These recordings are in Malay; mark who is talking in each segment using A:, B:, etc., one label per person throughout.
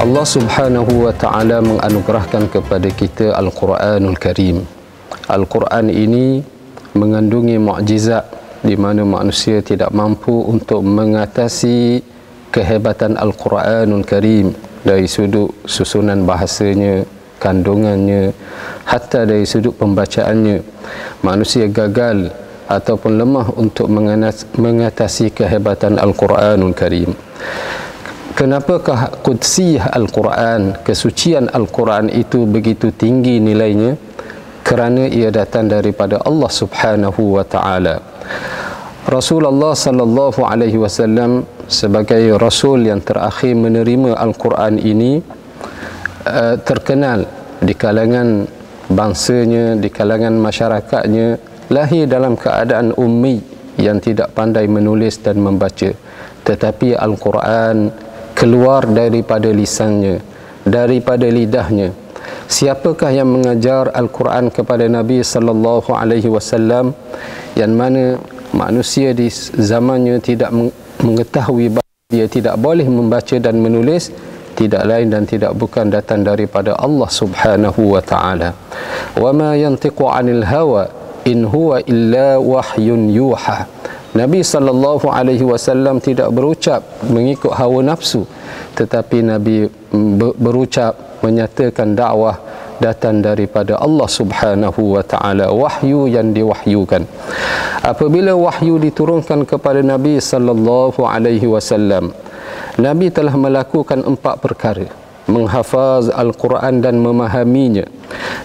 A: Allah Subhanahu wa Ta'ala menganugerahkan kepada kita Al-Quranul Karim. Al-Quran ini mengandungi mukjizat di mana manusia tidak mampu untuk mengatasi kehebatan Al-Quranul Karim dari sudut susunan bahasanya, kandungannya, hatta dari sudut pembacaannya. Manusia gagal ataupun lemah untuk mengatasi kehebatan Al-Quranul Karim. Kenapakah qudsiyah Al-Quran, kesucian Al-Quran itu begitu tinggi nilainya? Kerana ia datang daripada Allah Subhanahu wa Ta'ala. Rasulullah sallallahu alaihi wasallam sebagai rasul yang terakhir menerima Al-Quran ini terkenal di kalangan bangsanya, di kalangan masyarakatnya, lahir dalam keadaan ummi yang tidak pandai menulis dan membaca. Tetapi Al-Quran keluar daripada lisannya, daripada lidahnya. Siapakah yang mengajar Al-Quran kepada Nabi sallallahu alaihi wasallam, yang mana manusia di zamannya tidak mengetahui bahawa dia tidak boleh membaca dan menulis? Tidak lain dan tidak bukan datang daripada Allah Subhanahu wa Ta'ala. Wa ma yantiqu 'anil hawa in huwa illa wahyun yuha. Nabi sallallahu alaihi wasallam tidak berucap mengikut hawa nafsu, tetapi Nabi berucap menyatakan dakwah datang daripada Allah Subhanahu wa Ta'ala, wahyu yang diwahyukan. Apabila wahyu diturunkan kepada Nabi sallallahu alaihi wasallam, Nabi telah melakukan 4 perkara: menghafaz Al-Quran dan memahaminya.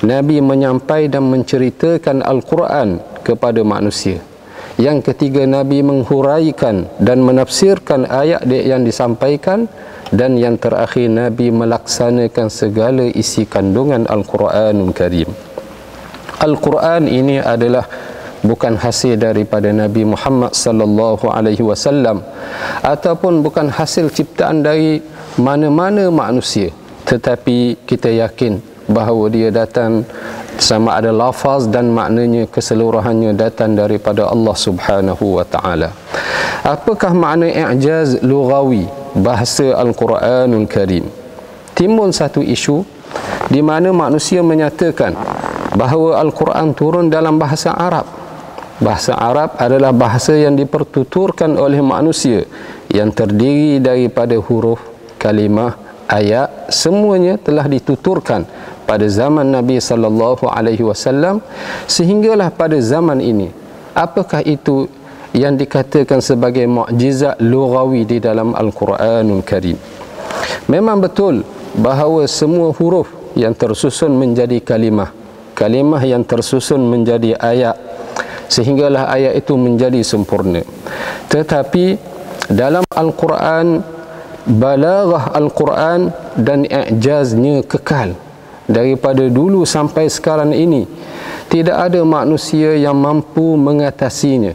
A: Nabi menyampaikan dan menceritakan Al-Quran kepada manusia. Yang ketiga, Nabi menghuraikan dan menafsirkan ayat yang disampaikan. Dan yang terakhir, Nabi melaksanakan segala isi kandungan Al-Quranul Karim. Al-Quran ini adalah bukan hasil daripada Nabi Muhammad sallallahu alaihi wasallam ataupun bukan hasil ciptaan dari mana-mana manusia, tetapi kita yakin bahawa dia datang sama ada lafaz dan maknanya keseluruhannya datang daripada Allah Subhanahu wa Ta'ala. Apakah makna i'jaz lughawi bahasa Al-Quranul Karim? Timbul satu isu di mana manusia menyatakan bahawa Al-Quran turun dalam bahasa Arab. Bahasa Arab adalah bahasa yang dipertuturkan oleh manusia, yang terdiri daripada huruf, kalimah, ayat, semuanya telah dituturkan pada zaman Nabi sallallahu alaihi wasallam sehinggalah pada zaman ini. Apakah itu yang dikatakan sebagai mukjizat lughawi di dalam Al-Quranul Karim? Memang betul bahawa semua huruf yang tersusun menjadi kalimah, kalimah yang tersusun menjadi ayat, sehinggalah ayat itu menjadi sempurna. Tetapi dalam Al-Quran, balaghah Al-Quran dan i'jaznya kekal daripada dulu sampai sekarang ini. Tidak ada manusia yang mampu mengatasinya.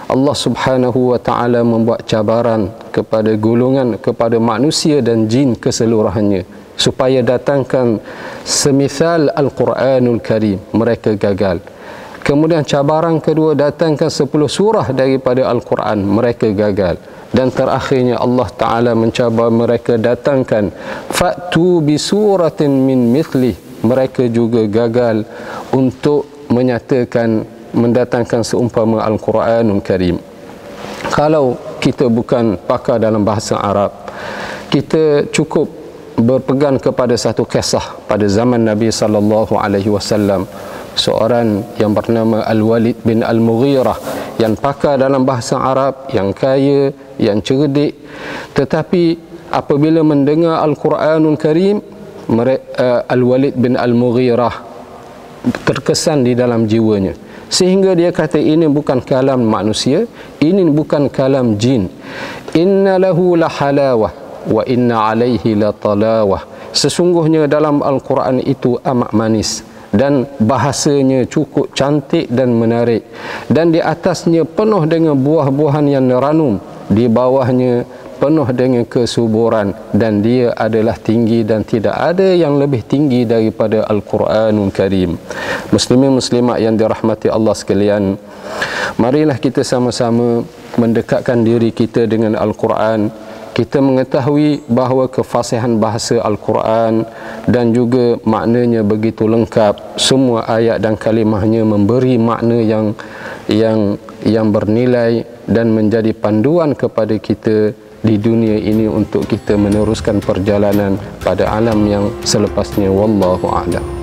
A: Allah Subhanahu wa Ta'ala membuat cabaran kepada golongan, kepada manusia dan jin keseluruhannya, supaya datangkan semisal Al-Quranul Karim. Mereka gagal. Kemudian cabaran kedua, datangkan 10 surah daripada Al-Quran. Mereka gagal. Dan terakhirnya Allah Ta'ala mencabar mereka, datangkan fa'tu bi suratin min mithlih. Mereka juga gagal untuk menyatakan, mendatangkan seumpama Al-Quranul Karim. Kalau kita bukan pakar dalam bahasa Arab, kita cukup berpegang kepada satu kisah pada zaman Nabi sallallahu alaihi wasallam. Seorang yang bernama Al-Walid bin Al-Mughirah, yang pakar dalam bahasa Arab, yang kaya, yang cerdik, tetapi apabila mendengar Al-Quranul Karim, Al-Walid bin Al-Mughirah terkesan di dalam jiwanya, sehingga dia kata, ini bukan kalam manusia, ini bukan kalam jin. Inna lahu la halawah wa inna alaihi la talawah. Sesungguhnya dalam Al-Quran itu amat manis dan bahasanya cukup cantik dan menarik, dan di atasnya penuh dengan buah-buahan yang ranum, di bawahnya penuh dengan kesuburan, dan dia adalah tinggi dan tidak ada yang lebih tinggi daripada Al-Quranul Karim. Muslimin muslimat yang dirahmati Allah sekalian, marilah kita sama-sama mendekatkan diri kita dengan Al-Quran. kita mengetahui bahawa kefasihan bahasa Al-Quran dan juga maknanya begitu lengkap. Semua ayat dan kalimahnya memberi makna yang bernilai dan menjadi panduan kepada kita di dunia ini untuk kita meneruskan perjalanan pada alam yang selepasnya. Wallahu a'lam.